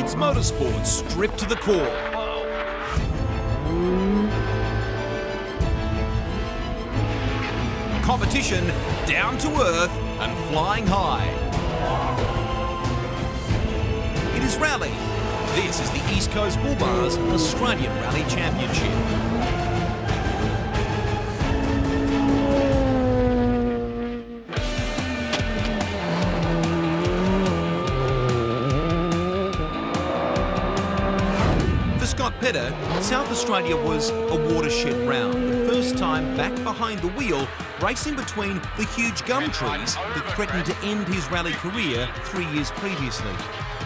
Evans Motorsport stripped to the core. Competition down to earth and flying high. It is rally. This is the East Coast Bullbars Australian Rally Championship. Petter, South Australia was a watershed round, the first time back behind the wheel, racing between the huge gum trees that threatened to end his rally career 3 years previously.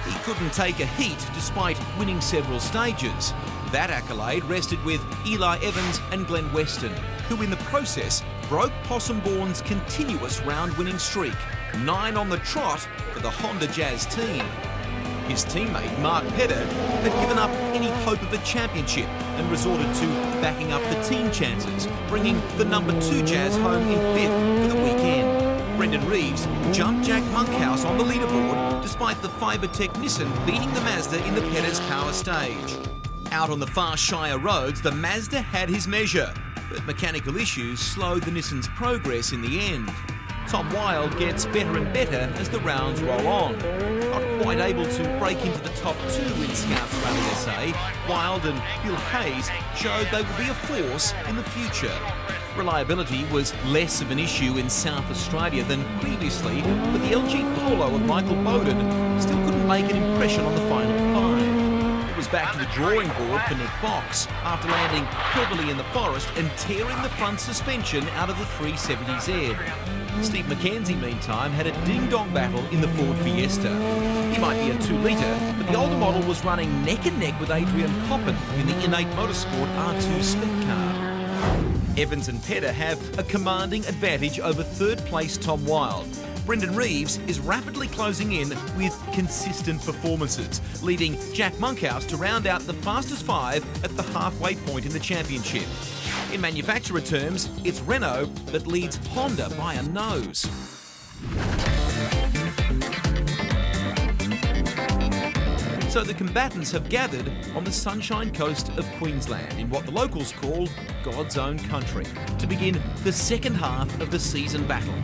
He couldn't take a heat despite winning several stages. That accolade rested with Eli Evans and Glenn Weston, who in the process broke Possumbourne's continuous round-winning streak, 9 on the trot for the Honda Jazz team. His teammate, Mark Petter, had given up any hope of a championship and resorted to backing up the team chances, bringing the number 2 Jazz home in 5th for the weekend. Brendan Reeves jumped Jack Monkhouse on the leaderboard despite the Fibertech Nissan beating the Mazda in the Petter's power stage. Out on the far Shire roads, the Mazda had his measure, but mechanical issues slowed the Nissan's progress in the end. Tom Wilde gets better and better as the rounds roll on. Not quite able to break into the top 2 in Scouts Rally SA, Wilde and Bill Hayes showed they would be a force in the future. Reliability was less of an issue in South Australia than previously, but the LG Polo of Michael Bowden still couldn't make an impression on the final 5. It was back to the drawing board for Nick Box after landing heavily in the forest and tearing the front suspension out of the 370Z. Steve McKenzie, meantime, had a ding-dong battle in the Ford Fiesta. He might be a 2-litre, but the older model was running neck and neck with Adrian Coppin in the Innate Motorsport R2 spec car. Evans and Petter have a commanding advantage over third-place Tom Wilde. Brendan Reeves is rapidly closing in with consistent performances, leading Jack Monkhouse to round out the fastest 5 at the halfway point in the championship. In manufacturer terms, it's Renault that leads Honda by a nose. So the combatants have gathered on the Sunshine Coast of Queensland in what the locals call God's own country to begin the second half of the season battle.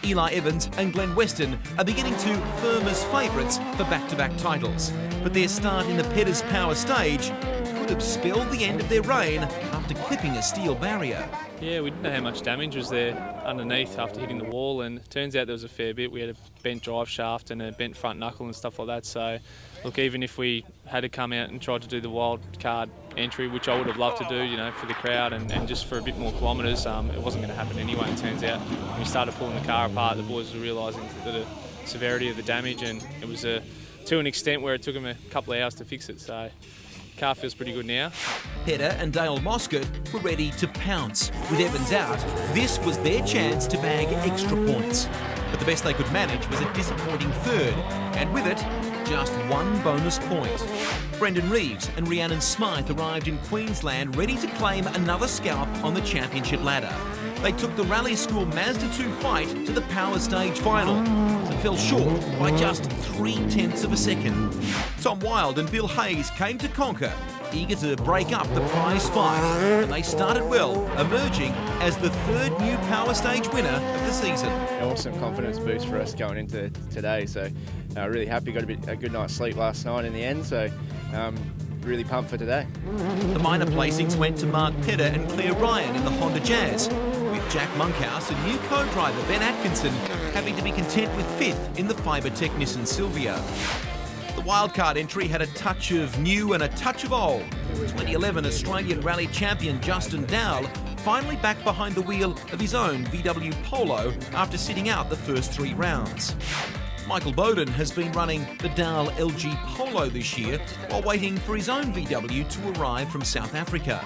Eli Evans and Glenn Weston are beginning to firm as favourites for back-to-back titles, but their start in the Petter's power stage could have spelled the end of their reign after clipping a steel barrier. Yeah, we didn't know how much damage was there underneath after hitting the wall, and it turns out there was a fair bit. We had a bent drive shaft and a bent front knuckle and stuff like that, so look, even if we had to come out and try to do the wild card entry, which I would have loved to do, you know, for the crowd and just for a bit more kilometres, it wasn't going to happen anyway. It turns out when we started pulling the car apart, the boys were realising the severity of the damage, and it was to an extent where it took them a couple of hours to fix it, so car feels pretty good now. Petter and Dale Moscott were ready to pounce. With Evans out, this was their chance to bag extra points. But the best they could manage was a disappointing third, and with it, just 1 bonus point. Brendan Reeves and Rhiannon Smythe arrived in Queensland ready to claim another scalp on the championship ladder. They took the Rally School Mazda 2 fight to the power stage final, but fell short by just 0.3 of a second. Tom Wilde and Bill Hayes came to conquer, eager to break up the prize fight, and they started well, emerging as the 3rd new power stage winner of the season. Awesome confidence boost for us going into today, so really happy. Got a good night's sleep last night in the end, so really pumped for today. The minor placings went to Mark Petter and Claire Ryan in the Honda Jazz, with Jack Monkhouse and new co-driver Ben Atkinson having to be content with 5th in the Fibertech Nissan Silvia. The wildcard entry had a touch of new and a touch of old. 2011 Australian Rally champion Justin Dowell finally back behind the wheel of his own VW Polo after sitting out the first 3 rounds. Michael Bowden has been running the Dowell LG Polo this year while waiting for his own VW to arrive from South Africa.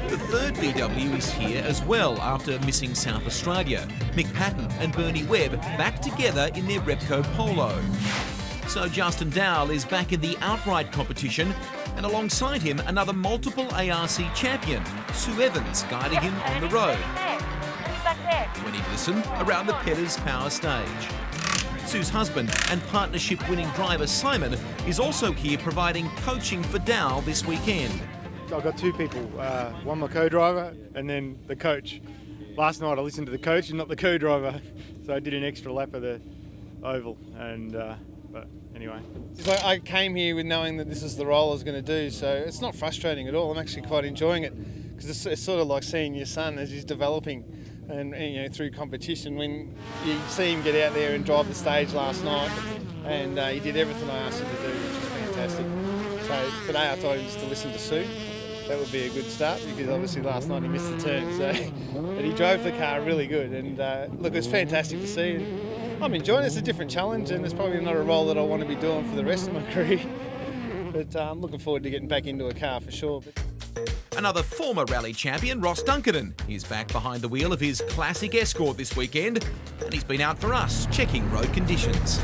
The 3rd VW is here as well after missing South Australia. Mick Patton and Bernie Webb back together in their Repco Polo. So Justin Dowell is back in the outright competition, and alongside him another multiple ARC champion, Sue Evans, guiding him on the road. When he listened around the Petter's power stage. Sue's husband and partnership-winning driver Simon is also here providing coaching for Dow this weekend. I've got two people, one my co-driver and then the coach. Last night I listened to the coach and not the co-driver, so I did an extra lap of the oval, and but anyway. It's like I came here with knowing that this is the role I was going to do, so it's not frustrating at all. I'm actually quite enjoying it, because it's sort of like seeing your son as he's developing, and you know, through competition. When you see him get out there and drive the stage last night, and he did everything I asked him to do, which was fantastic. So today I told him just to listen to Sue. That would be a good start, because obviously last night he missed the turn. So, but he drove the car really good, and look, it was fantastic to see. And I'm enjoying it. It's a different challenge, and it's probably not a role that I want to be doing for the rest of my career. But I'm looking forward to getting back into a car for sure. Another former rally champion, Ross Dunkerton, is back behind the wheel of his classic Escort this weekend, and he's been out for us checking road conditions.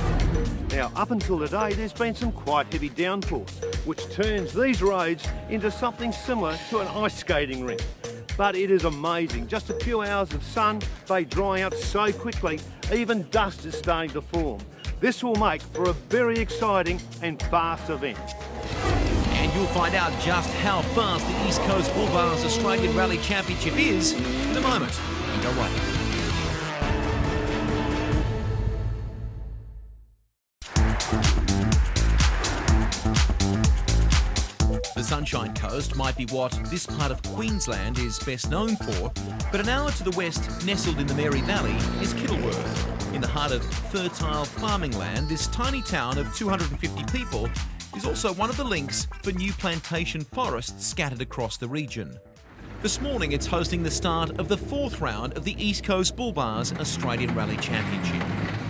Now, up until today, there's been some quite heavy downforce, which turns these roads into something similar to an ice skating rink. But it is amazing. Just a few hours of sun, they dry out so quickly, even dust is starting to form. This will make for a very exciting and fast event. And you'll find out just how fast the East Coast Bullbars Australian Rally Championship is in a moment. Don't go away. The Sunshine Coast might be what this part of Queensland is best known for, but an hour to the west, nestled in the Mary Valley, is Kittlesworth. In the heart of fertile farming land, this tiny town of 250 people is also one of the links for new plantation forests scattered across the region. This morning it's hosting the start of the fourth round of the East Coast Bullbars Australian Rally Championship.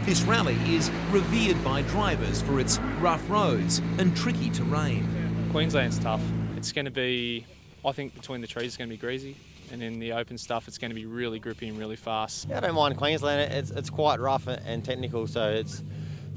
This rally is revered by drivers for its rough roads and tricky terrain. Queensland's tough. It's going to be, I think between the trees it's going to be greasy, and in the open stuff it's going to be really grippy and really fast. Yeah, I don't mind Queensland. It's quite rough and technical, so it's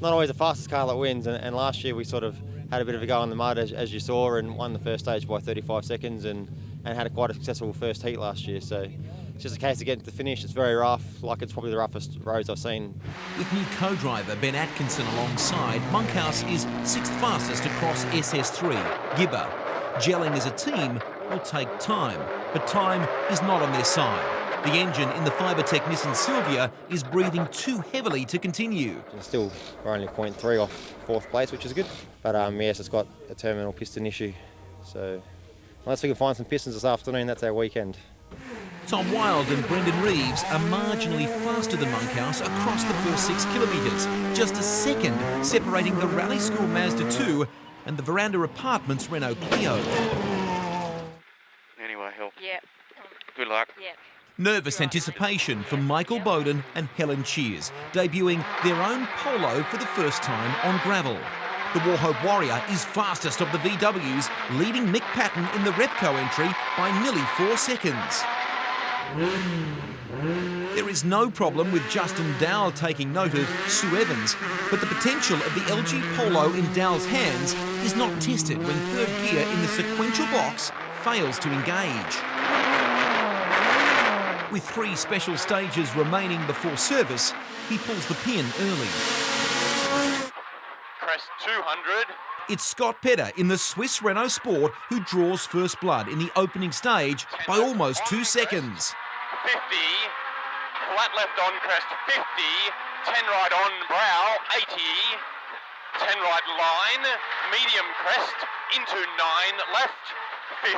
not always the fastest car that wins, and last year we sort of had a bit of a go in the mud, as you saw, and won the first stage by 35 seconds and had quite a successful first heat last year. So it's just a case of getting to the finish. It's very rough, like it's probably the roughest roads I've seen. With new co-driver Ben Atkinson alongside, Monkhouse is sixth fastest across SS3, Gibber. Gelling as a team will take time, but time is not on their side. The engine in the Fibertech Nissan Silvia is breathing too heavily to continue. Still, we're only 0.3 off fourth place, which is good. But yes, it's got a terminal piston issue. So unless we can find some pistons this afternoon, that's our weekend. Tom Wilde and Brendan Reeves are marginally faster than Monkhouse across the first 6 kilometres, just a second separating the Rally School Mazda 2 and the Veranda Apartments Renault Clio. Anyway, help. Yep. Good luck. Yep. Nervous anticipation for Michael Bowden and Helen Cheers, debuting their own Polo for the first time on gravel. The Warhope Warrior is fastest of the VWs, leading Mick Patton in the Repco entry by nearly 4 seconds. There is no problem with Justin Dowell taking note of Sue Evans, but the potential of the LG Polo in Dowell's hands is not tested when third gear in the sequential box fails to engage. With 3 special stages remaining before service, he pulls the pin early. Crest 200. It's Scott Pedder in the Swiss Renault Sport who draws first blood in the opening stage by almost 2 seconds. 50. Flat left on crest 50. 10 right on brow 80. 10 right line. Medium crest into 9 left 50.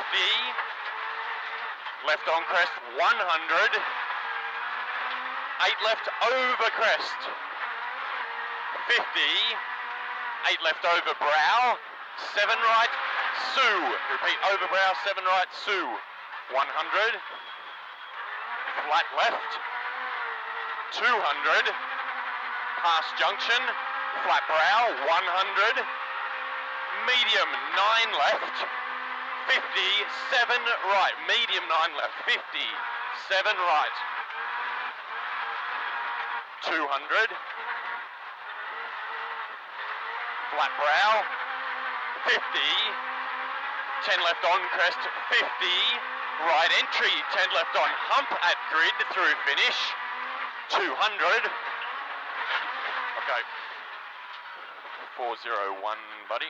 Left on crest 100. 8 left over crest 50. 8 left over brow. 7 right Sue. Repeat, over brow 7 right Sue. 100. Flat left 200. Pass junction. Flat brow 100. Medium 9 left 50, 7 right, medium 9 left, 50, 7 right, 200, flat brow, 50, 10 left on crest, 50, right entry, 10 left on hump at grid through finish, 200, okay, 401, buddy.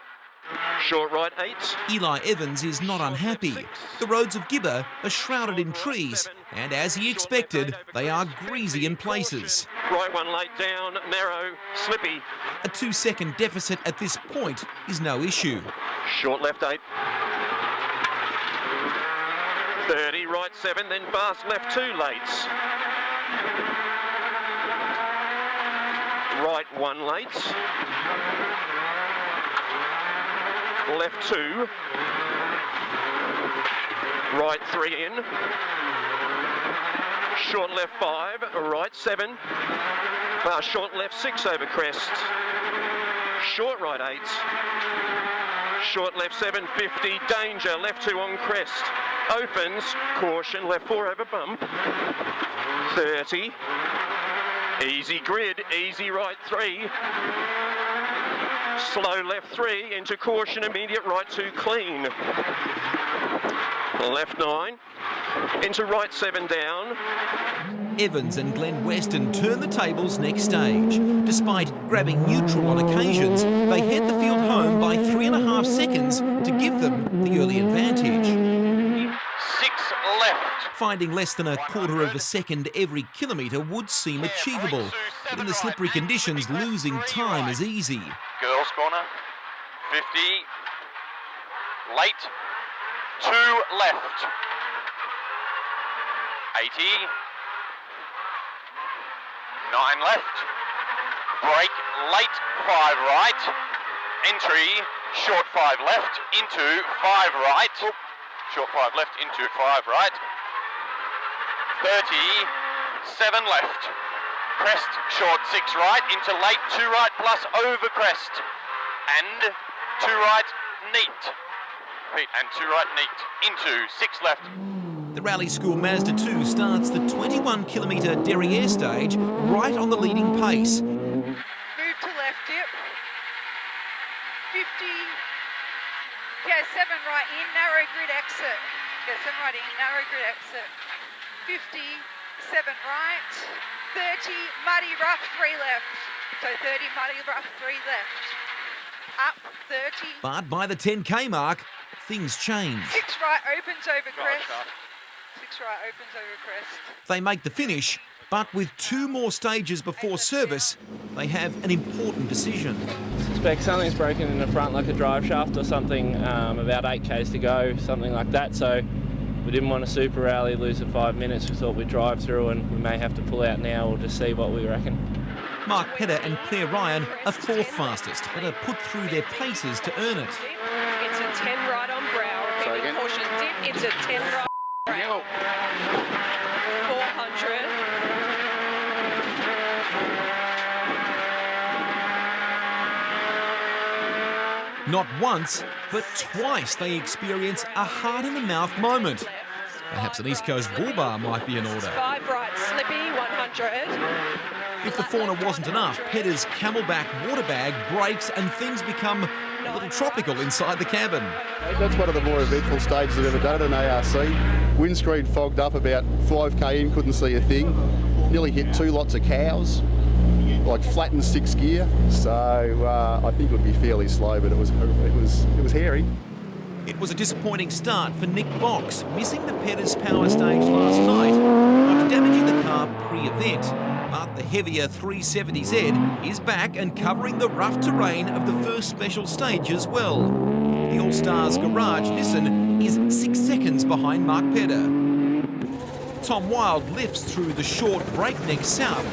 Short right 8. Eli Evans is not unhappy. The roads of Gibber are shrouded in trees, and as he expected, they are greasy in places. Right 1 late down, narrow, slippy. A 2-second deficit at this point is no issue. Short left 8. 30, right 7, then fast left 2 lates. Right 1 late. Left 2. Right 3 in. Short left 5, right 7. Short left 6 over crest. Short right 8. Short left 7, 50, danger, left 2 on crest. Opens, caution, left 4 over bump. 30. Easy grid, easy right 3. Slow left 3 into caution, immediate right 2 clean. Left 9 into right 7 down. Evans and Glenn Weston turn the tables next stage. Despite grabbing neutral on occasions, they head the field home by 3.5 seconds to give them the early advantage. 6 left. Finding less than a quarter of a second every kilometre would seem achievable, but in the slippery conditions, losing time is easy. Girls corner, 50, late, 2 left, 80, 9 left, break, late, 5 right, entry, short 5 left, into 5 right, short 5 left, into 5 right, 30, 7 left, crest, short 6 right, into late 2 right plus over crest, and 2 right, neat, and 2 right, neat, into 6 left. The Rally School Mazda 2 starts the 21-kilometre derriere stage right on the leading pace. Move to left dip, 50, yeah, 7 right in, narrow grid exit, yeah, 7 right in, narrow grid exit, 50, 7 right, 30, muddy rough 3 left, so 30 muddy rough 3 left, up 30. But by the 10k mark, things change. 6 right opens over crest, 6 right opens over crest. They make the finish, but with 2 more stages before service, they have an important decision. Suspect something's broken in the front, like a drive shaft or something, about 8k's to go, something like that. So we didn't want to super rally, lose the 5 minutes. We thought we'd drive through and we may have to pull out now or just see what we reckon. Mark Petter and Claire Ryan are 4th fastest, but are put through their paces to earn it. It's a 10 right on brow. Repeating caution dip. It's a 10 right brow. 400. Not once, but twice they experience a heart-in-the-mouth moment. Perhaps an East Coast Bullbar might be in order. 5 right, slippy, 100. If the fauna wasn't enough, Petter's camelback water bag breaks and things become a little tropical inside the cabin. That's one of the more eventful stages I've ever done at an ARC. Windscreen fogged up about 5k in, couldn't see a thing. Nearly hit 2 lots of cows, like flattened 6th gear. So I think it would be fairly slow, but it was hairy. It was a disappointing start for Nick Box, missing the Petter's power stage last night after damaging the car pre-event. But the heavier 370Z is back and covering the rough terrain of the first special stage as well. The All-Stars Garage Nissan is 6 seconds behind Mark Petter. Tom Wilde lifts through the short breakneck south.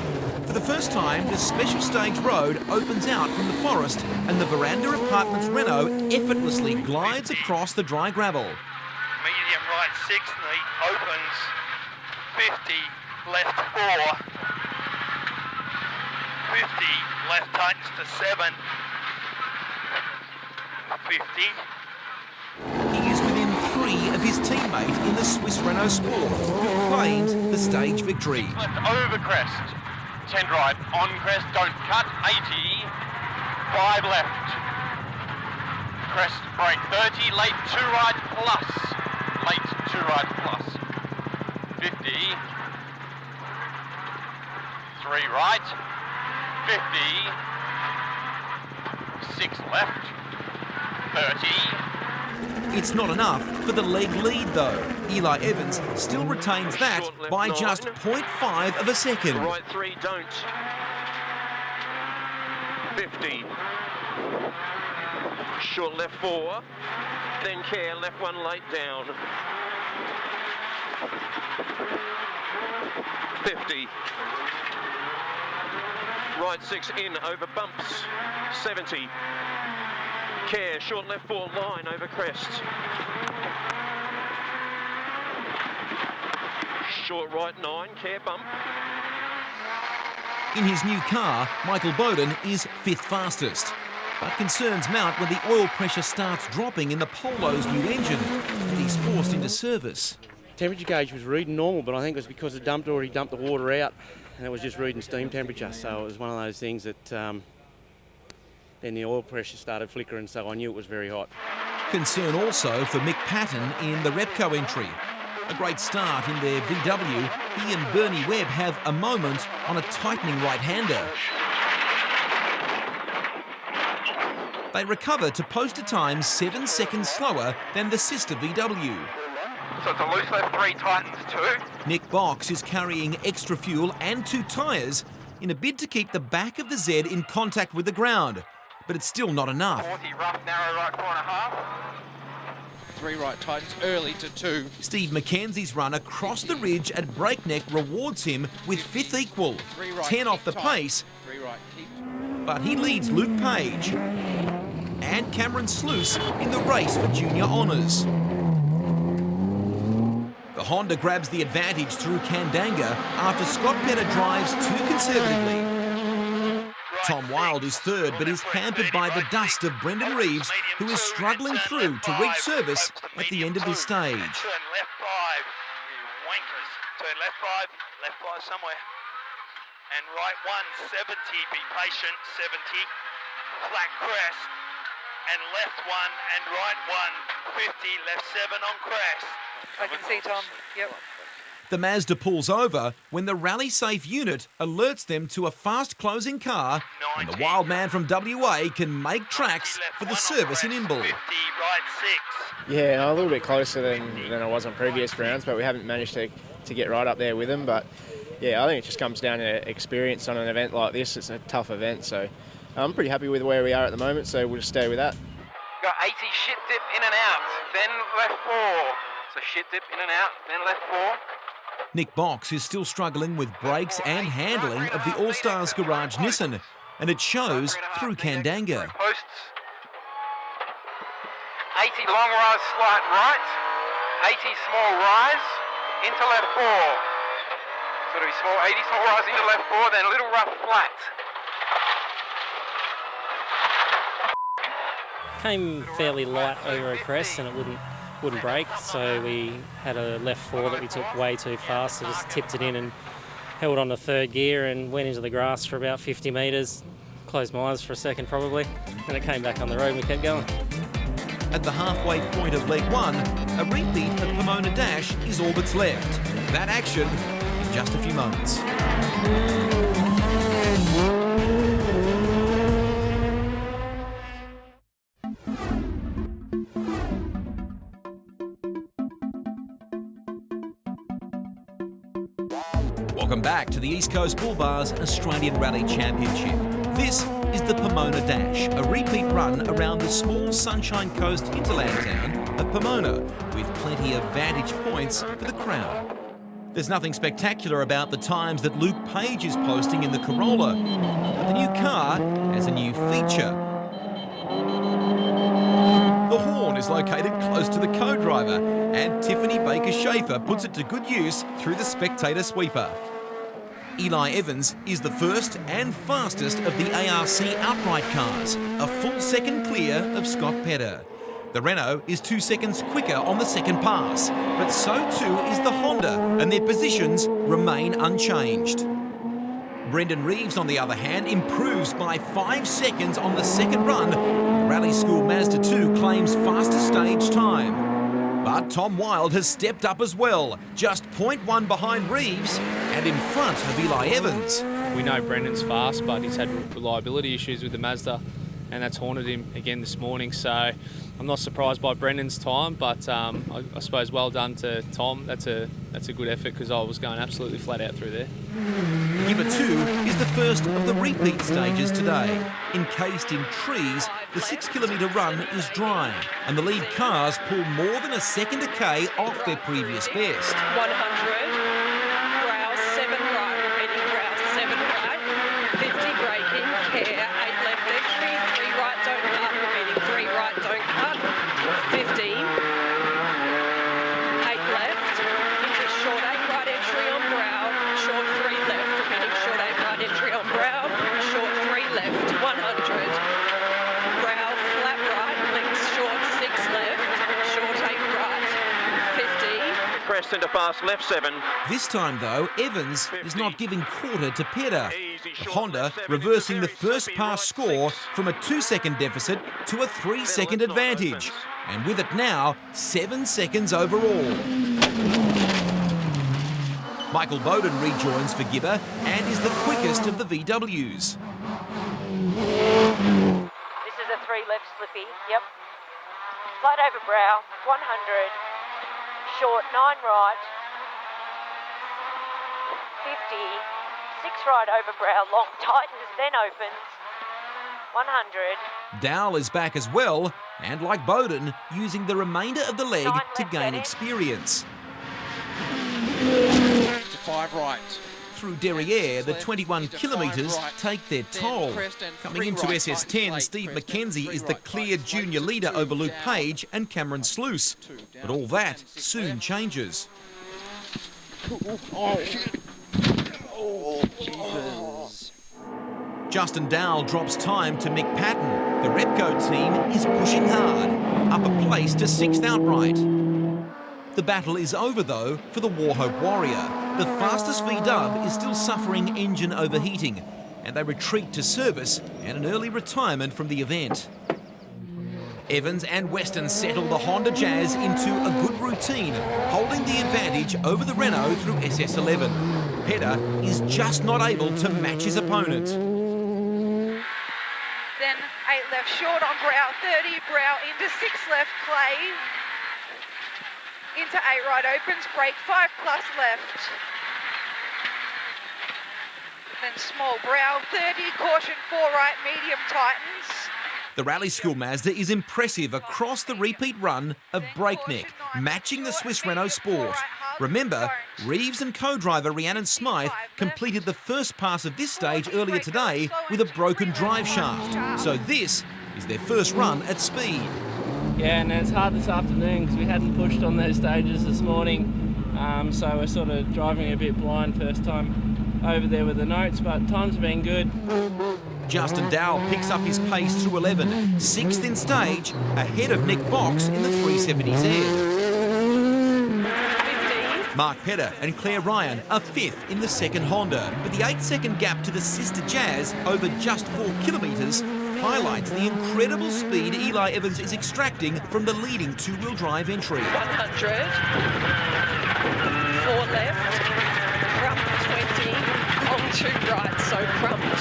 For the first time, the special stage road opens out from the forest and the Veranda Apartments Renault effortlessly glides across the dry gravel. Medium right 6, neat, opens, 50, left 4, 50, left touch to 7, 50. He is within 3 of his teammate in the Swiss Renault Sport, who claims the stage victory. Left over crest, 10 right, on crest, don't cut, 80, 5 left, crest, break, 30, late 2 right plus, late 2 right plus, 50, 3 right, 50, 6 left, 30. It's not enough for the leg lead though. Eli Evans still retains that by just 0.5 of a second. Right 3, don't. 50. Short left 4, then care, left 1 late down. 50. Right 6 in over bumps. 70. Care, short left 4 line over crest. Short right 9, care bump. In his new car, Michael Bowden is 5th fastest. But concerns mount when the oil pressure starts dropping in the Polo's new engine and he's forced into service. Temperature gauge was reading normal, but I think it was because it already dumped the water out and it was just reading steam temperature. So it was one of those things that then the oil pressure started flickering, so I knew it was very hot. Concern also for Mick Patton in the Repco entry. A great start in their VW. He and Bernie Webb have a moment on a tightening right-hander. They recover to post a time 7 seconds slower than the sister VW. So it's a loose left 3, tightens 2. Nick Box is carrying extra fuel and 2 tyres in a bid to keep the back of the Z in contact with the ground. But it's still not enough. 40 rough, narrow right 4.5. 3 right tightens early to 2. Steve McKenzie's run across the ridge at breakneck rewards him with 5th equal. 10 off the pace. 3 right, keep. But he leads Luke Page and Cameron Sluice in the race for junior honours. The Honda grabs the advantage through Kandanga after Scott Petter drives too conservatively. Tom Wilde is 3rd, but is hampered by the dust of Brendan Reeves, who is struggling through to reach service at the end of this stage. Turn left 5, you wankers. Turn left 5 somewhere. And right 1, 70, be patient, 70. Flat crest. And left 1 and right 1, 50, left 7 on crest. I can see Tom, yep. The Mazda pulls over when the rally-safe unit alerts them to a fast-closing car, and the wild man from WA can make tracks for the service in Imbil. 50, right 6. Yeah, a little bit closer than I was on previous rounds, but we haven't managed to get right up there with them. But yeah, I think it just comes down to experience on an event like this. It's a tough event, so I'm pretty happy with where we are at the moment, so we'll just stay with that. Got 80, shit dip in and out, then left 4. So shit dip in and out, then left 4. Nick Box is still struggling with brakes and handling of the All-Stars Garage Nissan, and it shows through Kandanga. Posts. 80 long rise, slight right. 80 small rise, into left 4. So it'll be small, 80 small rise into left 4, then a little rough flat. Came fairly light over a crest and it wouldn't brake, so we had a left 4 that we took way too fast, so just tipped it in and held on to 3rd gear and went into the grass for about 50 metres, closed my eyes for a second probably, and it came back on the road and we kept going. At the halfway point of leg 1, a repeat of Pomona Dash is all that's left. That action in just a few moments. Welcome back to the East Coast Bullbars Australian Rally Championship. This is the Pomona Dash, a repeat run around the small Sunshine Coast hinterland town of Pomona, with plenty of vantage points for the crowd. There's nothing spectacular about the times that Luke Page is posting in the Corolla, but the new car has a new feature. The horn is located close to the co-driver, and Tiffany Baker-Schaefer puts it to good use through the spectator sweeper. Eli Evans is the first and fastest of the ARC outright cars, a full second clear of Scott Petter. The Renault is 2 seconds quicker on the second pass, but so too is the Honda, and their positions remain unchanged. Brendan Reeves, on the other hand, improves by 5 seconds on the second run. The Rally School Mazda 2 claims faster stage time. But Tom Wilde has stepped up as well, just 0.1 behind Reeves and in front of Eli Evans. We know Brendan's fast, but he's had reliability issues with the Mazda. and that's haunted him again this morning. So I'm not surprised by Brendan's time, but I suppose well done to Tom. That's a good effort, because I was going absolutely flat out through there. Gibber 2 is the first of the repeat stages today. Encased in trees, the 6 kilometre run is drying, and the lead cars pull more than a second a K off their previous best. 100, brow 7 right, repeating brow 7 right, 50 braking, care, 8 left entry, 3 right, don't cut, repeating 3 right, don't cut, 50, 8 left, into short 8 right entry on brow, short 3 left, repeating short 8 right entry on brow, short 3 left, 100, brow flat right, links short 6 left, short 8 right, 50. Crest into fast left 7. This time, though, Evans is not giving quarter to Pedder. The Honda reversing the first pass score from a 2-second deficit to a 3-second advantage. And with it now, 7 seconds overall. Michael Bowden rejoins for Gibber and is the quickest of the VWs. This is a 3 left slippy, yep. Flat over brow, 100. Short 9 right, 50, 6 right over brow, long tightens, then opens, 100. Dowell is back as well, and like Bowden, using the remainder of the leg to gain experience. 5 right. Through Derriere, the 21 kilometres take their toll. Coming into SS10, Steve McKenzie is the clear junior leader over Luke Page and Cameron Sluice. But all that soon changes. Justin Dowell drops time to Mick Patton. The Repco team is pushing hard, up a place to 6th outright. The battle is over, though, for the Warhope Warrior. The fastest V-dub is still suffering engine overheating, and they retreat to service and an early retirement from the event. Evans and Weston settle the Honda Jazz into a good routine, holding the advantage over the Renault through SS11. Pedder is just not able to match his opponent. Then 8 left short on brow, 30, brow into 6 left, Clay. Into 8 right opens, brake 5 plus left. Then small brow, 30, caution 4 right, medium tightens. The Rally School Mazda is impressive across the repeat run of Breakneck, matching the Swiss Renault Sport. Remember, Reeves and co-driver Rhiannon Smythe completed the first pass of this stage earlier today with a broken drive shaft. So this is their first run at speed. Yeah, and it's hard this afternoon because we hadn't pushed on those stages this morning, so we're sort of driving a bit blind first time over there with the notes, but times have been good. Justin Dowell picks up his pace through 11, 6th in stage, ahead of Nick Box in the 370Z. Mark Pedder and Claire Ryan are 5th in the second Honda, but the 8-second gap to the sister Jazz over just 4 kilometres highlights the incredible speed Eli Evans is extracting from the leading 2-wheel drive entry. 100, 4 left, crump 20, long 2 right, so crump 20,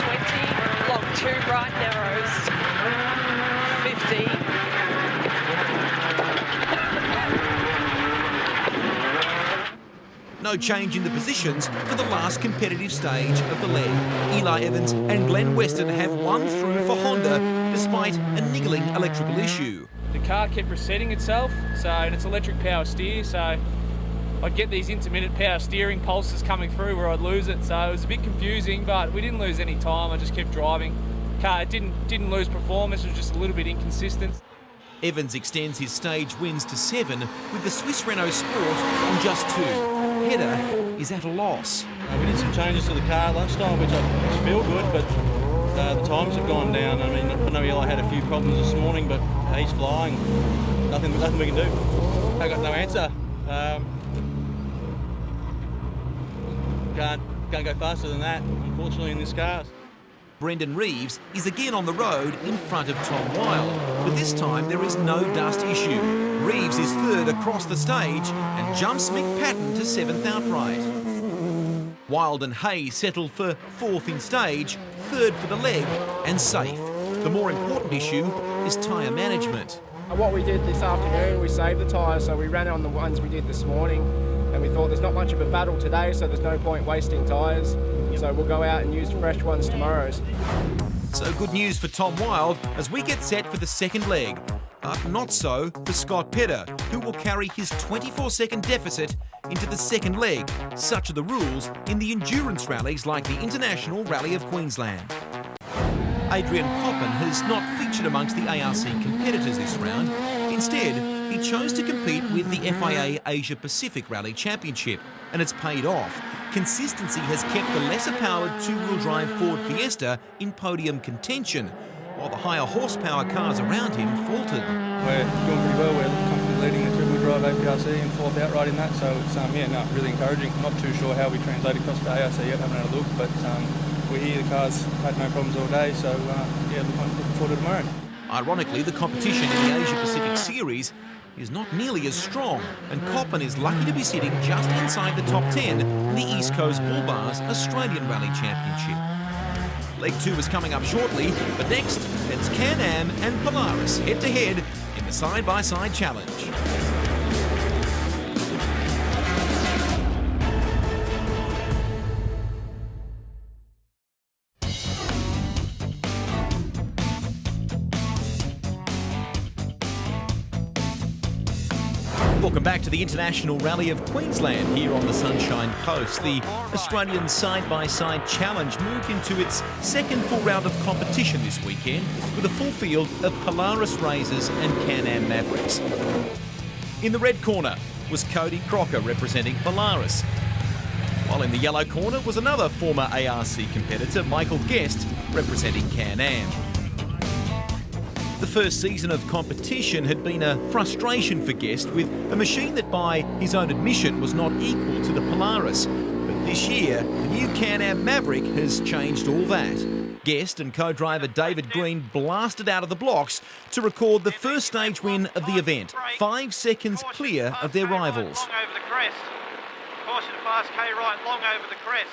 long 2 right, narrows, 50. No change in the positions for the last competitive stage of the leg. Eli Evans and Glenn Weston have won through for Honda despite a niggling electrical issue. The car kept resetting itself, and it's electric power steer, so I'd get these intermittent power steering pulses coming through where I'd lose it, so it was a bit confusing, but we didn't lose any time. I just kept driving. Car didn't lose performance, it was just a little bit inconsistent. Evans extends his stage wins to 7 with the Swiss Renault Sport on just 2. Pedder is at a loss. We did some changes to the car at lunchtime, which feel good, but the times have gone down. I mean, I know Eli had a few problems this morning, but he's flying. Nothing we can do. I got no answer. Can't go faster than that, unfortunately, in this car. Brendan Reeves is again on the road in front of Tom Weil, but this time there is no dust issue. Reeves is 3rd across the stage and jumps Mick Patton to 7th outright. Wild and Hay settle for 4th in stage, 3rd for the leg and safe. The more important issue is tyre management. What we did this afternoon, we saved the tyres, so we ran on the ones we did this morning, and we thought there's not much of a battle today, so there's no point wasting tyres. So we'll go out and use fresh ones tomorrow. So good news for Tom Wilde as we get set for the second leg. But not so for Scott Pedder, who will carry his 24-second deficit into the second leg. Such are the rules in the endurance rallies like the International Rally of Queensland. Adrian Coppen has not featured amongst the ARC competitors this round. Instead, he chose to compete with the FIA Asia Pacific Rally Championship, and it's paid off. Consistency has kept the lesser-powered two-wheel drive Ford Fiesta in podium contention, while the higher horsepower cars around him faltered. We're doing pretty well. We're comfortably leading the two-wheel drive APRC and fourth outright in that, so it's really encouraging. Not too sure how we translate across to ARC yet, haven't had a look, but we're here, the cars had no problems all day, so looking forward to tomorrow. Ironically, the competition in the Asia Pacific Series is not nearly as strong, and Coppen is lucky to be sitting just inside the top 10 in the East Coast Bullbars Australian Rally Championship. Leg 2 is coming up shortly, but next, it's Can-Am and Polaris head-to-head in the side-by-side challenge. Welcome back to the International Rally of Queensland here on the Sunshine Coast. The Australian Side-by-Side Challenge moved into its second full round of competition this weekend with a full field of Polaris Razors and Can-Am Mavericks. In the red corner was Cody Crocker representing Polaris, while in the yellow corner was another former ARC competitor, Michael Guest, representing Can-Am. The first season of competition had been a frustration for Guest with a machine that by his own admission was not equal to the Polaris. But this year, the new Can-Am Maverick has changed all that. Guest and co-driver David Green blasted out of the blocks to record the first stage win of the event, 5 seconds clear of their rivals. Caution fast K right long over the crest.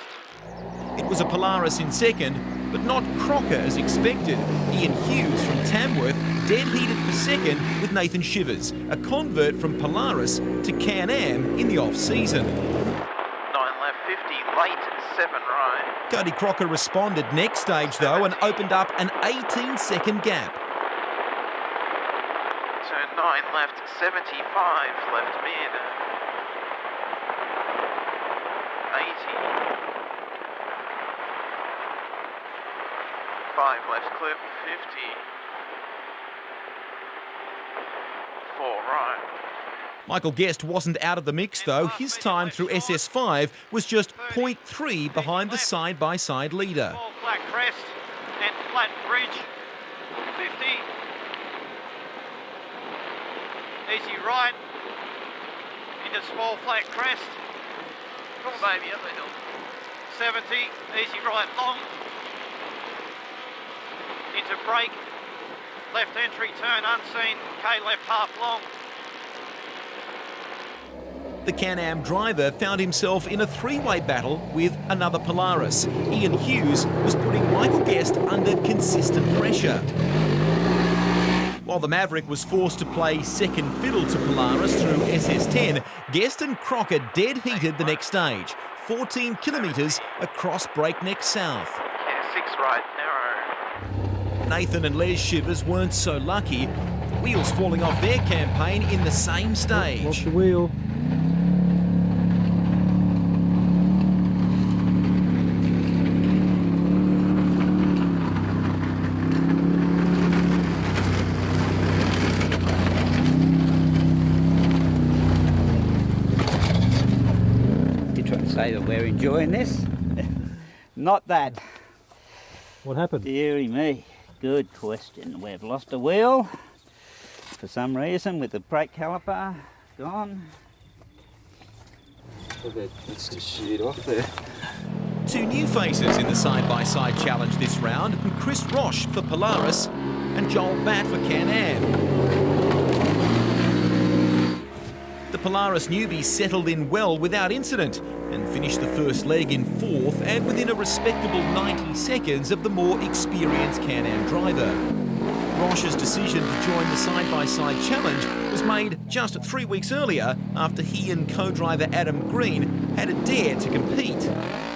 It was a Polaris in second, but not Crocker as expected. Ian Hughes from Tamworth dead heated for second with Nathan Shivers, a convert from Polaris to Can-Am in the off-season. 9 left 50, late 7 right. Cody Crocker responded next stage though and opened up an 18-second gap. Turn 9 left 75, left mid 80. 5 left clip 50. 4 right. Michael Guest wasn't out of the mix though. His time through SS5 was just 0.3 behind the side-by-side leader. Small flat crest and flat bridge 50. Easy right into small flat crest. Come on baby, up the hill. 70, easy right long. Into brake, left entry turn unseen, K left half long. The Can-Am driver found himself in a three-way battle with another Polaris. Ian Hughes was putting Michael Guest under consistent pressure, while the Maverick was forced to play second fiddle to Polaris through SS10. Guest and Crocker dead heated the next stage, 14 kilometres across Breakneck South. Yeah, 6 right, narrow. Nathan and Les Shivers weren't so lucky, the wheels falling off their campaign in the same stage. Watch the wheel. You're trying to say that we're enjoying this? Not that. What happened? Dearie me. Good question. We've lost a wheel for some reason with the brake caliper gone. Let's just sheet off there. 2 new faces in the side-by-side challenge this round, Chris Roche for Polaris and Joel Batt for Can-Am. The Polaris newbies settled in well without incident and finished the first leg in 4th and within a respectable 90 seconds of the more experienced Can-Am driver. Roche's decision to join the side-by-side challenge was made just 3 weeks earlier after he and co-driver Adam Green had a dare to compete.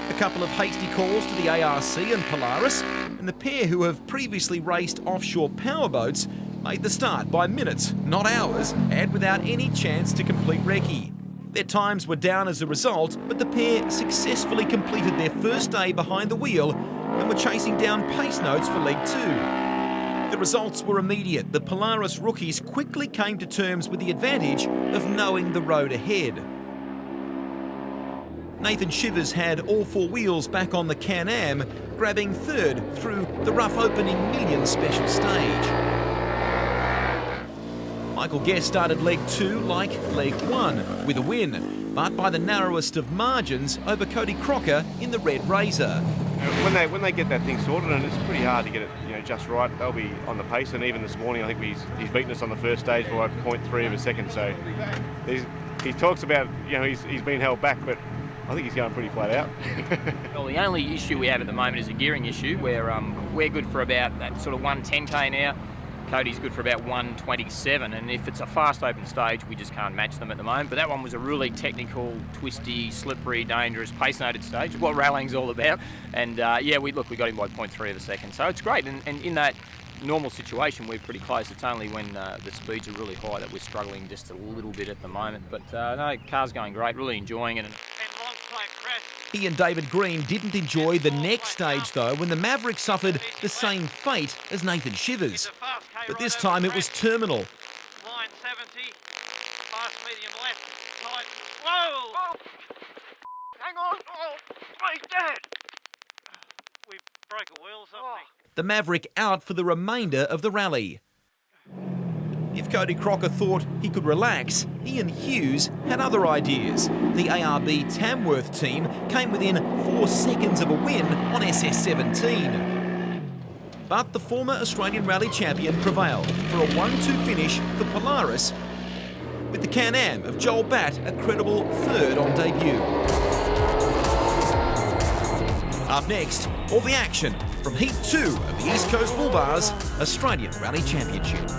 A couple of hasty calls to the ARC and Polaris, and the pair who have previously raced offshore powerboats made the start by minutes, not hours, and without any chance to complete recce. Their times were down as a result, but the pair successfully completed their first day behind the wheel and were chasing down pace notes for Leg 2. The results were immediate. The Polaris rookies quickly came to terms with the advantage of knowing the road ahead. Nathan Shivers had all 4 wheels back on the Can-Am, grabbing 3rd through the rough opening million special stage. Michael Guest started Leg 2 like Leg 1, with a win, but by the narrowest of margins over Cody Crocker in the Red Razor. When they get that thing sorted, and it's pretty hard to get it, just right, they'll be on the pace. And even this morning, I think he's beaten us on the first stage by 0.3 of a second. So he talks about he's been held back, but I think he's going pretty flat out. Well, the only issue we have at the moment is a gearing issue, where we're good for about that sort of 110k now. Cody's good for about 127, and if it's a fast open stage, we just can't match them at the moment. But that one was a really technical, twisty, slippery, dangerous, pace-noted stage, what rallying's all about. And we got him by 0.3 of a second, so it's great. And in that normal situation, we're pretty close. It's only when the speeds are really high that we're struggling just a little bit at the moment. But no, car's going great, really enjoying it. He and David Green didn't enjoy the next stage though, when the Maverick suffered the same fate as Nathan Shivers. But this time it was terminal. Line 70, fast medium left, tight. Whoa! Hang on! Oh, he's dead! We broke a wheel or something. The Maverick out for the remainder of the rally. If Cody Crocker thought he could relax, Ian Hughes had other ideas. The ARB Tamworth team came within 4 seconds of a win on SS17. But the former Australian Rally champion prevailed for a 1-2 finish for Polaris, with the Can-Am of Joel Batt a credible 3rd on debut. Up next, all the action from Heat 2 of the East Coast Bullbars Australian Rally Championship.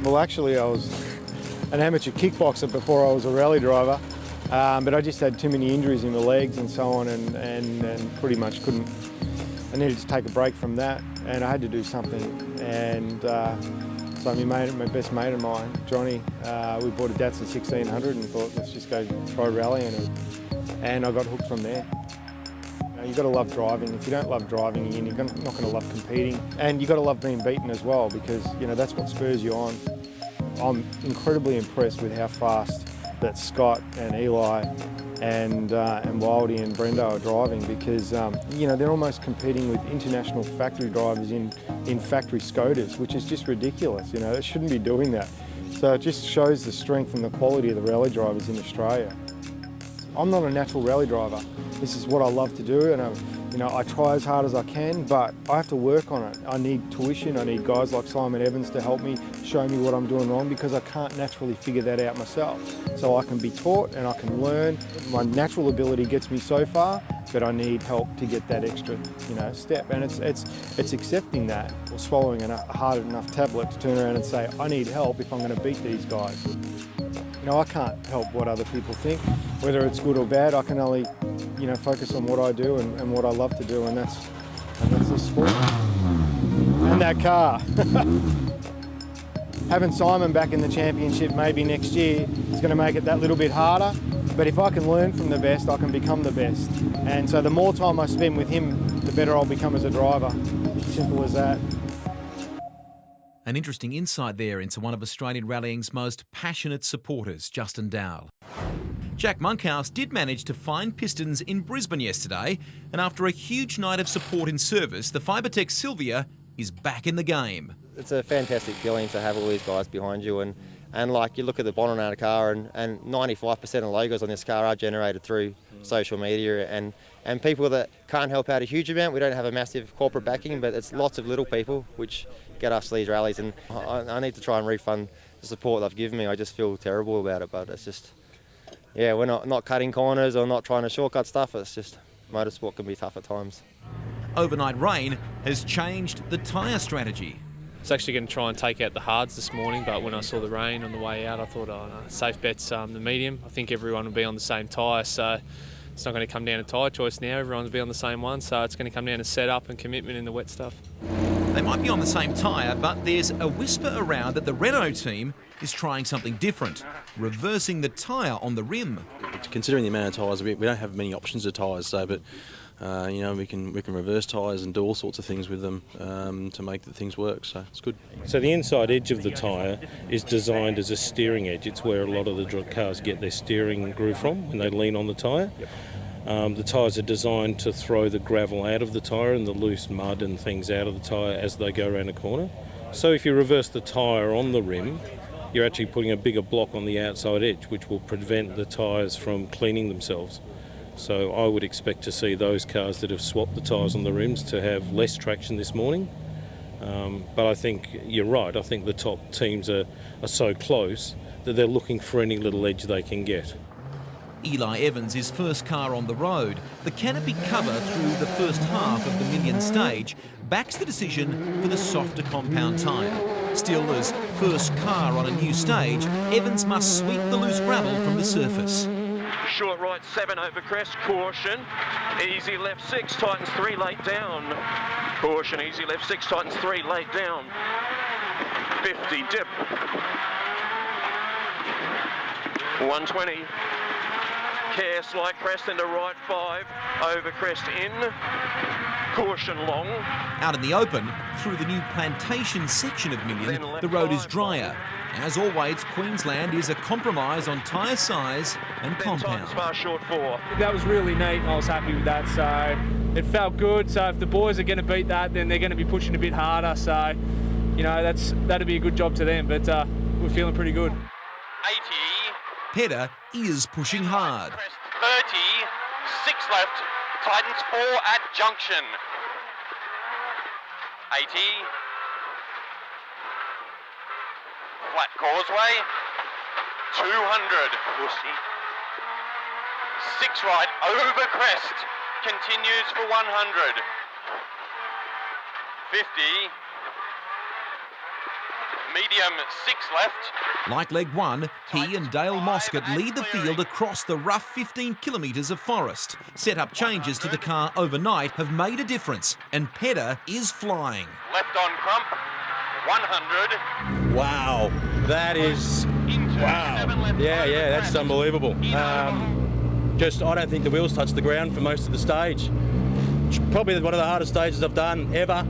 Well, actually, I was an amateur kickboxer before I was a rally driver, but I just had too many injuries in my legs and so on, and pretty much couldn't. I needed to take a break from that, and I had to do something. And so my best mate of mine, Johnny, we bought a Datsun 1600 and thought, let's just go try rallying, and I got hooked from there. You've got to love driving. If you don't love driving, you're not going to love competing. And you've got to love being beaten as well, because that's what spurs you on. I'm incredibly impressed with how fast that Scott and Eli and Wildy and Brendo are driving, because they're almost competing with international factory drivers in factory Scooters, which is just ridiculous. It shouldn't be doing that. So it just shows the strength and the quality of the rally drivers in Australia. I'm not a natural rally driver. This is what I love to do, and I try as hard as I can, but I have to work on it. I need tuition. I need guys like Simon Evans to help me, show me what I'm doing wrong, because I can't naturally figure that out myself. So I can be taught and I can learn. My natural ability gets me so far, but I need help to get that extra, step. And it's accepting that, or swallowing a hard enough tablet to turn around and say, I need help if I'm going to beat these guys. I can't help what other people think, whether it's good or bad. I can only, focus on what I do and what I love to do, and that's the sport. And that car. Having Simon back in the championship maybe next year is going to make it that little bit harder, but if I can learn from the best, I can become the best. And so the more time I spend with him, the better I'll become as a driver. Simple as that. An interesting insight there into one of Australian rallying's most passionate supporters, Justin Dowell. Jack Monkhouse did manage to find pistons in Brisbane yesterday, and after a huge night of support in service, the Fibertech Sylvia is back in the game. It's a fantastic feeling to have all these guys behind you, and And like you look at the bonnet on a car, and 95% of logos on this car are generated through social media, and people that can't help out a huge amount. We don't have a massive corporate backing, but it's lots of little people which get us these rallies, and I need to try and refund the support they've given me. I just feel terrible about it, but it's just, yeah, we're not cutting corners or not trying to shortcut stuff. It's just motorsport can be tough at times. Overnight rain has changed the tyre strategy. I was actually going to try and take out the hards this morning, but when I saw the rain on the way out, I thought, oh no, safe bet's the medium. I think everyone will be on the same tyre, so it's not going to come down to tyre choice now. Everyone will be on the same one, so it's going to come down to setup and commitment in the wet stuff. They might be on the same tyre, but there's a whisper around that the Renault team is trying something different, reversing the tyre on the rim. Considering the amount of tyres, we don't have many options of tyres, so but you know, we can reverse tyres and do all sorts of things with them to make the things work, so it's good. So the inside edge of the tyre is designed as a steering edge. It's where a lot of the cars get their steering groove from when they lean on the tyre. The tyres are designed to throw the gravel out of the tyre and the loose mud and things out of the tyre as they go around a corner. So if you reverse the tyre on the rim, you're actually putting a bigger block on the outside edge, which will prevent the tyres from cleaning themselves. So I would expect to see those cars that have swapped the tyres on the rims to have less traction this morning. But I think you're right. I think the top teams are so close that they're looking for any little edge they can get. Eli Evans is first car on the road. The canopy cover through the first half of the Million stage backs the decision for the softer compound tyre. Still, as first car on a new stage, Evans must sweep the loose gravel from the surface. Short right 7 over crest, caution. Easy left 6, tightens 3, late down. Caution, easy left 6, tightens 3, late down. 50, dip. 120. Care, slight crest into right 5, over crest in. Caution long. Out in the open, through the new plantation section of Million, the road is drier. As always, Queensland is a compromise on tyre size and compound. Short 4. That was really neat. I was happy with that, so it felt good. So if the boys are going to beat that, then they're going to be pushing a bit harder. So, you know, that'd be a good job to them. But we're feeling pretty good. 80. Pedder is pushing hard. 30. 6 left. Tightens 4 at junction. 80. Flat causeway. 200. 6 right over crest. Continues for 100. 50. Medium 6 left. Like leg 1, he and Dale Moscott lead the field across the rough 15 kilometres of forest. Set-up changes to the car overnight have made a difference, and Pedder is flying. Left on crump. 100. Wow, that is, wow. Yeah, that's unbelievable. I don't think the wheels touched the ground for most of the stage. Probably one of the hardest stages I've done ever.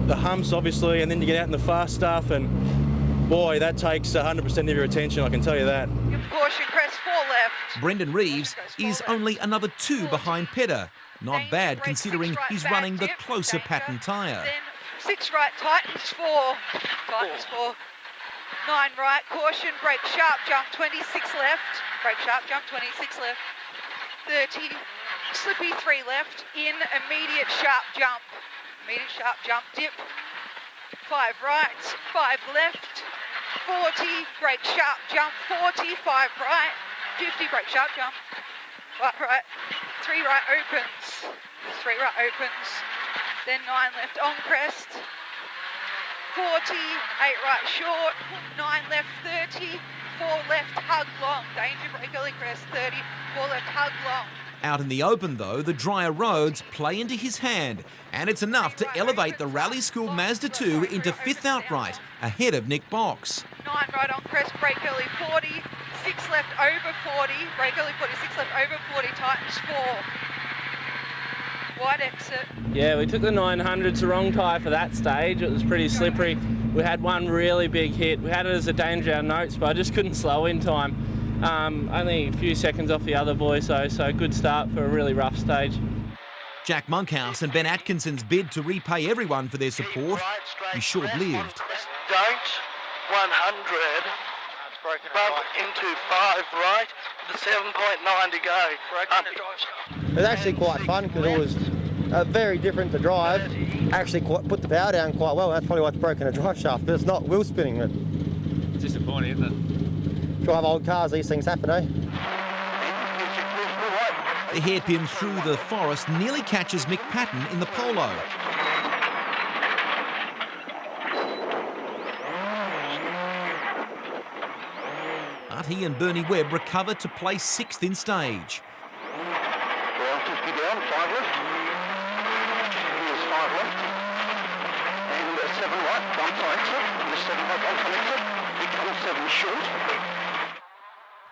The humps, obviously, and then you get out in the fast stuff, and boy, that takes 100% of your attention, I can tell you that. Caution, crest 4 left. Brendan Reeves is only another 2 behind Pedder. Not bad considering he's running the closer pattern tyre. 6 right, tightens 4. Tightens 4. 9 right, caution, brake sharp jump, 26 left. Brake sharp jump, 26 left. 30, slippy 3 left, in, immediate sharp jump. Immediate sharp jump, dip. 5 right, 5 left. 40, brake sharp jump, 40, 5 right. 50, brake sharp jump. 5 right, 3 right opens. 3 right opens. Then 9 left on crest. 40, 8 right short. 9 left 30. 4 left hug long. Danger brake early crest 30. 4 left hug long. Out in the open, though, the drier roads play into his hand, and it's enough to elevate the Rally School Mazda 2 into 5th outright, ahead of Nick Box. 9 right on crest, brake early 40, 6 left over 40, brake early 40, 6 left over 40, tightens 4. Wide exit. Yeah, we took the 900s, the wrong tyre for that stage. It was pretty slippery. We had one really big hit. We had it as a danger our notes, but I just couldn't slow in time. Only a few seconds off the other boys, so good start for a really rough stage. Jack Monkhouse and Ben Atkinson's bid to repay everyone for their support is short-lived. Don't 100. Bump into 5 right, with 7.9 to go. It was actually quite fun because it was very different to drive. Actually put the power down quite well. That's probably why it's broken a drive shaft, but it's not wheel spinning. But It's disappointing, isn't it? drive old cars, these things happen, eh? The hairpin through the forest nearly catches Mick Patton in the polo. But he and Bernie Webb recover to place 6th in stage. Well, 50 down, 5 left. Here's 5 left. And 7 right, bump on exit. And the 7 right, bump on exit. Becomes 7 short.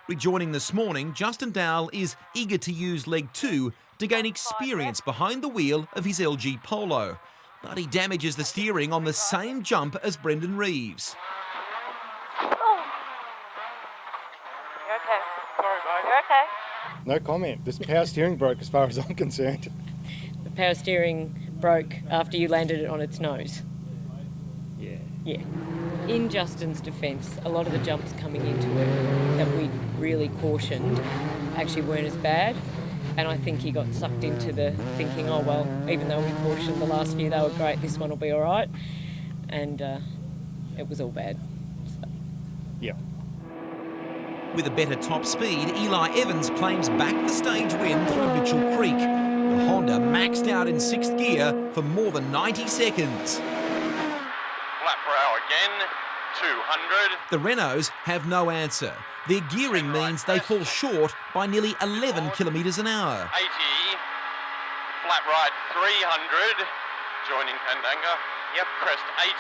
Rejoining this morning, Justin Dowell is eager to use leg 2 to gain experience behind the wheel of his LG Polo. But he damages the steering on the same jump as Brendan Reeves. You're okay. No comment. This power steering broke as far as I'm concerned. The power steering broke after you landed it on its nose. Yeah. In Justin's defence, a lot of the jumps coming into it that we really cautioned actually weren't as bad. And I think he got sucked into the thinking, oh, well, even though we cautioned the last few, they were great, this one will be all right. And it was all bad. So. Yeah. With a better top speed, Eli Evans claims back the stage win through Mitchell Creek. The Honda maxed out in 6th gear for more than 90 seconds. Flat brow again, 200. The Renaults have no answer. Their gearing means they fall short by nearly 11 kilometres an hour. 80. Flat right, 300. Joining Pandanga. Yep, crest 80.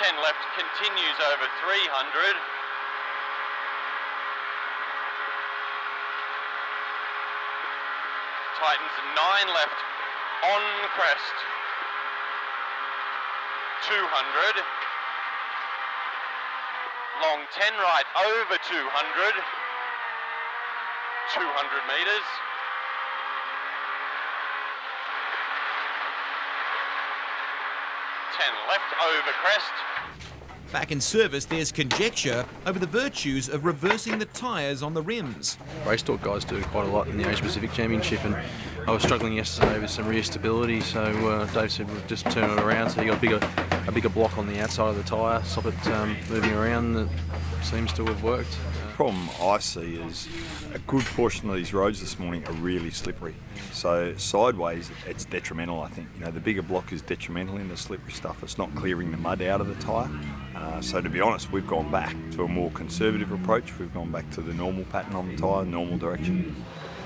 10 left continues over 300. Tightens 9 left on crest. 200. Long 10 right over 200. 200 metres. Left over crest. Back in service, there's conjecture over the virtues of reversing the tyres on the rims. Race talk guys do quite a lot in the Asia Pacific Championship, and I was struggling yesterday with some rear stability, so Dave said we'll just turn it around so you got a bigger block on the outside of the tyre, stop it moving around. That seems to have worked. The problem I see is a good portion of these roads this morning are really slippery. So sideways, it's detrimental, I think. You know, the bigger block is detrimental in the slippery stuff. It's not clearing the mud out of the tyre. So to be honest, we've gone back to a more conservative approach. We've gone back to the normal pattern on the tyre, normal direction.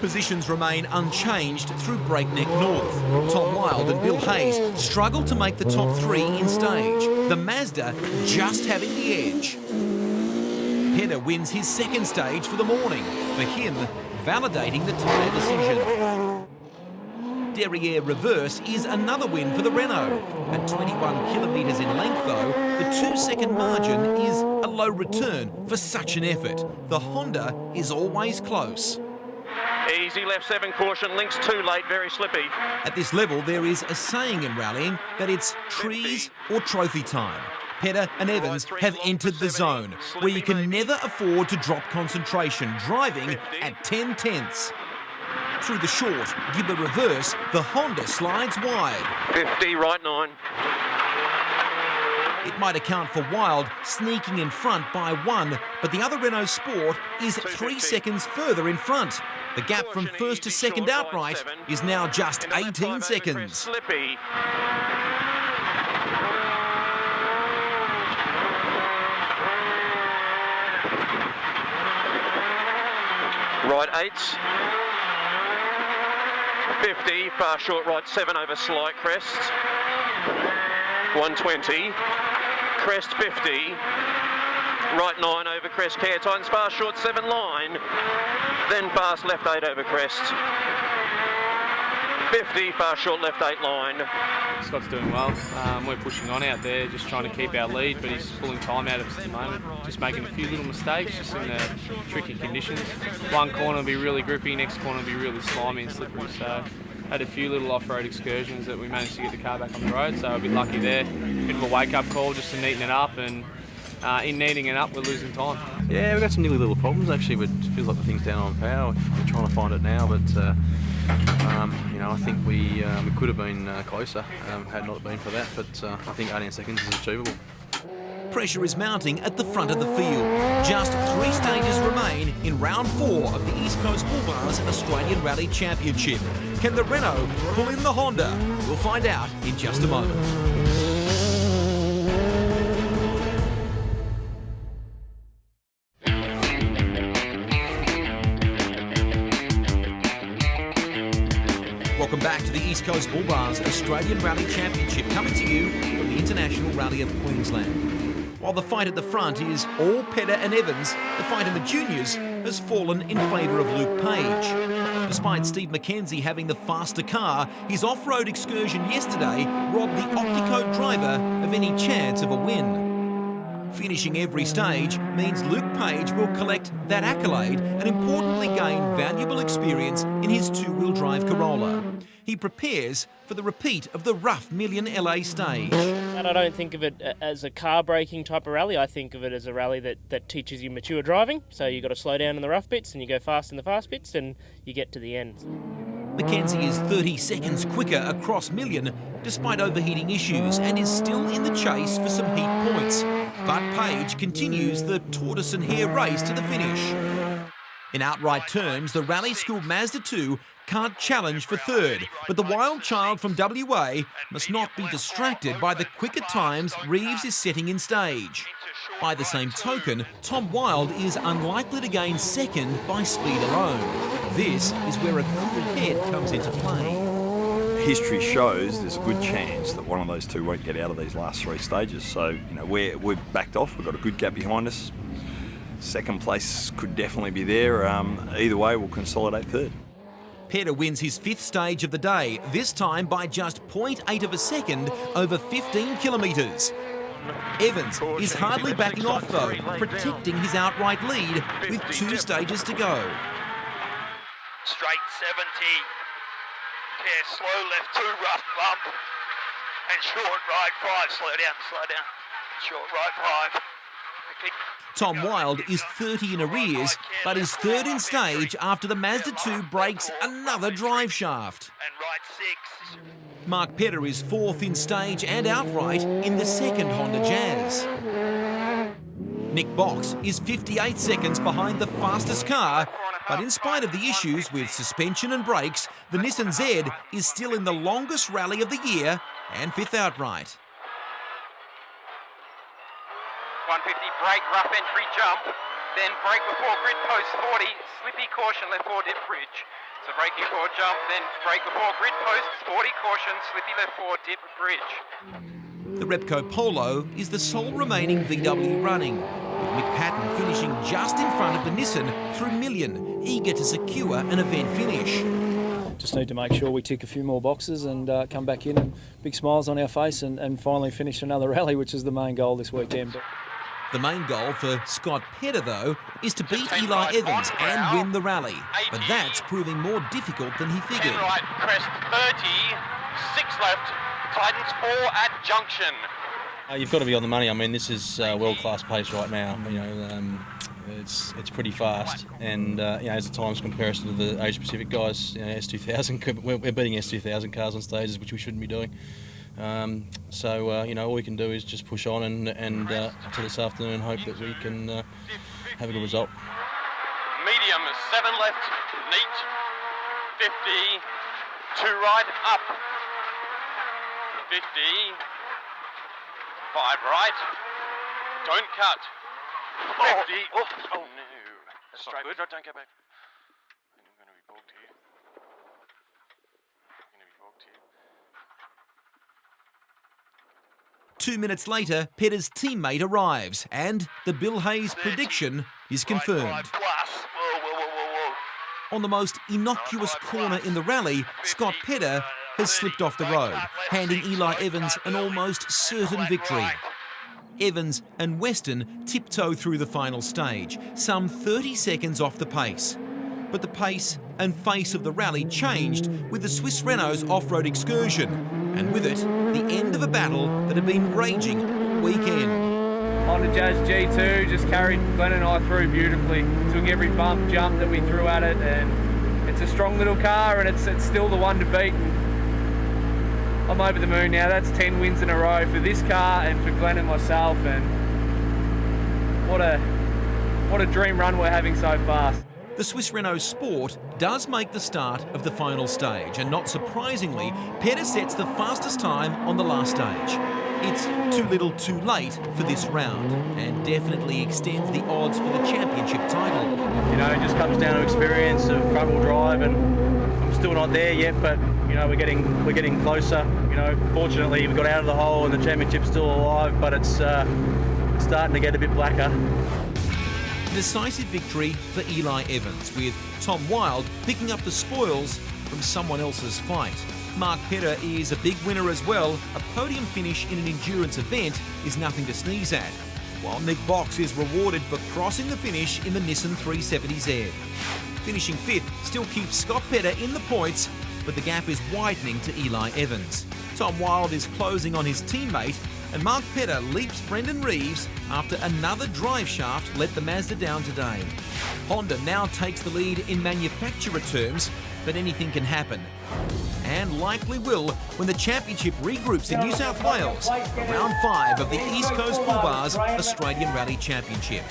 Positions remain unchanged through breakneck north. Tom Wilde and Bill Hayes struggle to make the top 3 in stage. The Mazda just having the edge. Pedder wins his 2nd stage for the morning. For him, validating the tyre decision. Derriere reverse is another win for the Renault. At 21 kilometres in length though, the 2-second margin is a low return for such an effort. The Honda is always close. Easy left 7 caution, links too late, very slippy. At this level, there is a saying in rallying that it's trees or trophy time. Pedder and Evans have entered the zone, where you can never afford to drop concentration, driving at 10 tenths. Through the short, Gibber reverse, the Honda slides wide. 50, right 9. It might account for Wild sneaking in front by 1, but the other Renault Sport is 3 seconds further in front. The gap from 1st to 2nd outright is now just 18 seconds. Slippy. Right 8s. 50, far short right 7 over slight crest. 120. Crest 50. Right 9 over crest care tightens far short 7 line. Then fast left 8 over crest. 50, far short left 8 line. Scott's doing well. We're pushing on out there, just trying to keep our lead, but he's pulling time out of us at the moment. Just making a few little mistakes, just in the tricky conditions. One corner will be really grippy, next corner will be really slimy and slippery. So had a few little off-road excursions that we managed to get the car back on the road. So a bit lucky there. Bit of a wake-up call just to neaten it up and in needing it up, we're losing time. Yeah, we've got some niggly little problems actually, but it feels like the thing's down on power. We're trying to find it now, but you know, I think we could have been closer had not been for that, but I think 18 seconds is achievable. Pressure is mounting at the front of the field. Just 3 stages remain in round 4 of the East Coast Bullbars Australian Rally Championship. Can the Renault pull in the Honda? We'll find out in just a moment. Welcome back to the East Coast Bullbars Australian Rally Championship, coming to you from the International Rally of Queensland. While the fight at the front is all Pedder and Evans, the fight in the juniors has fallen in favour of Luke Page. Despite Steve McKenzie having the faster car, his off-road excursion yesterday robbed the Optico driver of any chance of a win. Finishing every stage means Luke Page will collect that accolade and importantly gain valuable experience in his 2-wheel drive Corolla. He prepares for the repeat of the rough Million LA stage. And I don't think of it as a car braking type of rally. I think of it as a rally that teaches you mature driving. So you've got to slow down in the rough bits and you go fast in the fast bits and you get to the end. McKenzie is 30 seconds quicker across Million despite overheating issues and is still in the chase for some heat points. But Page continues the tortoise and hare race to the finish. In outright terms, the Rally School Mazda 2 can't challenge for third, but the wild child from WA must not be distracted by the quicker times Reeves is setting in stage. By the same token, Tom Wilde is unlikely to gain second by speed alone. This is where a cool head comes into play. History shows there's a good chance that one of those two won't get out of these last 3 stages. So, you know, we're backed off. We've got a good gap behind us. Second place could definitely be there. Either way, we'll consolidate third. Pedder wins his 5th stage of the day, this time by just 0.8 of a second over 15 kilometres. Evans is hardly backing off though, protecting his outright lead with 2 stages to go. Straight 70. Yeah, slow left 2, rough bump. And short right 5. Slow down. Short right 5. Tom Wilde is 30 in arrears, but is third in stage after the Mazda 2 breaks another drive shaft. Mark Pedder is 4th in stage and outright in the second Honda Jazz. Nick Box is 58 seconds behind the fastest car, but in spite of the issues with suspension and brakes, the Nissan Z is still in the longest rally of the year and 5th outright. 150 brake, rough entry jump, then brake before grid post 40, slippy caution left 4 dip bridge. So brake before jump, then brake before grid post 40 caution, slippy left 4 dip bridge. The Repco Polo is the sole remaining VW running, with Mick Patton finishing just in front of the Nissan through Million, eager to secure an event finish. Just need to make sure we tick a few more boxes and come back in and big smiles on our face and finally finish another rally, which is the main goal this weekend. The main goal for Scott Pedder, though, is to beat Eli Evans and win the rally. But that's proving more difficult than he figured. 10 right, crest 30, 6 left, Titans 4 at junction. You've got to be on the money. I mean, this is world-class pace right now. You know, it's pretty fast, and you know, as the times comparison to the Asia Pacific guys, you know, S2000, we're beating S2000 cars on stages, which we shouldn't be doing. So you know, all we can do is just push on and to this afternoon and hope that we can have a good result. Medium 7 left, neat, 50, 2 right, up, 50, 5 right, don't cut, 50, oh no, that's straight, good, don't go back. I'm going to be bogged here. 2 minutes later, Pedder's teammate arrives, and the Bill Hayes prediction is confirmed. On the most innocuous corner in the rally, Scott Pedder has slipped off the road, handing Eli Evans an almost certain victory. Evans and Weston tiptoe through the final stage, some 30 seconds off the pace. But the pace and face of the rally changed with the Swiss Renault's off-road excursion, and with it, the end of a battle that had been raging all weekend. Honda Jazz G2 just carried Glenn and I through beautifully. Took every bump, jump that we threw at it, and it's a strong little car, and it's still the one to beat. I'm over the moon now. That's 10 wins in a row for this car and for Glenn and myself, and what a dream run we're having so far. The Swiss Renault Sport does make the start of the final stage, and not surprisingly, Petter sets the fastest time on the last stage. It's too little too late for this round, and definitely extends the odds for the championship title. You know, it just comes down to experience of front-wheel drive, and I'm still not there yet, but you know, we're getting closer. You know, fortunately we got out of the hole and the championship's still alive, but it's starting to get a bit blacker. Decisive victory for Eli Evans, with Tom Wilde picking up the spoils from someone else's fight. Mark Petter is a big winner as well. A podium finish in an endurance event is nothing to sneeze at, while Nick Box is rewarded for crossing the finish in the Nissan 370Z. Finishing 5th still keeps Scott Petter in the points, but the gap is widening to Eli Evans. Tom Wilde is closing on his teammate, and Mark Petter leaps Brendan Reeves after another drive shaft let the Mazda down today. Honda now takes the lead in manufacturer terms, but anything can happen. And likely will when the championship regroups in New South Wales for round 5 of the East Coast Bullbars Australian Rally Championship.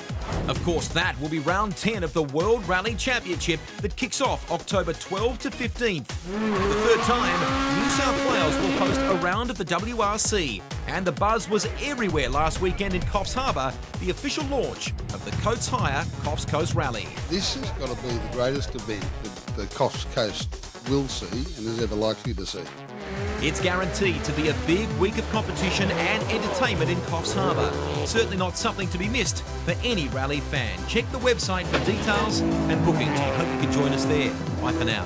Of course, that will be round 10 of the World Rally Championship that kicks off October 12 to 15th. For the third time, New South Wales will host a round of the WRC, and the buzz was everywhere last weekend in Coffs Harbour, the official launch of the Coates Hire Coffs Coast Rally. This has got to be the greatest event that the Coffs Coast will see and is ever likely to see. It's guaranteed to be a big week of competition and entertainment in Coffs Harbour. Certainly not something to be missed for any rally fan. Check the website for details and bookings. I hope you can join us there. Bye for now.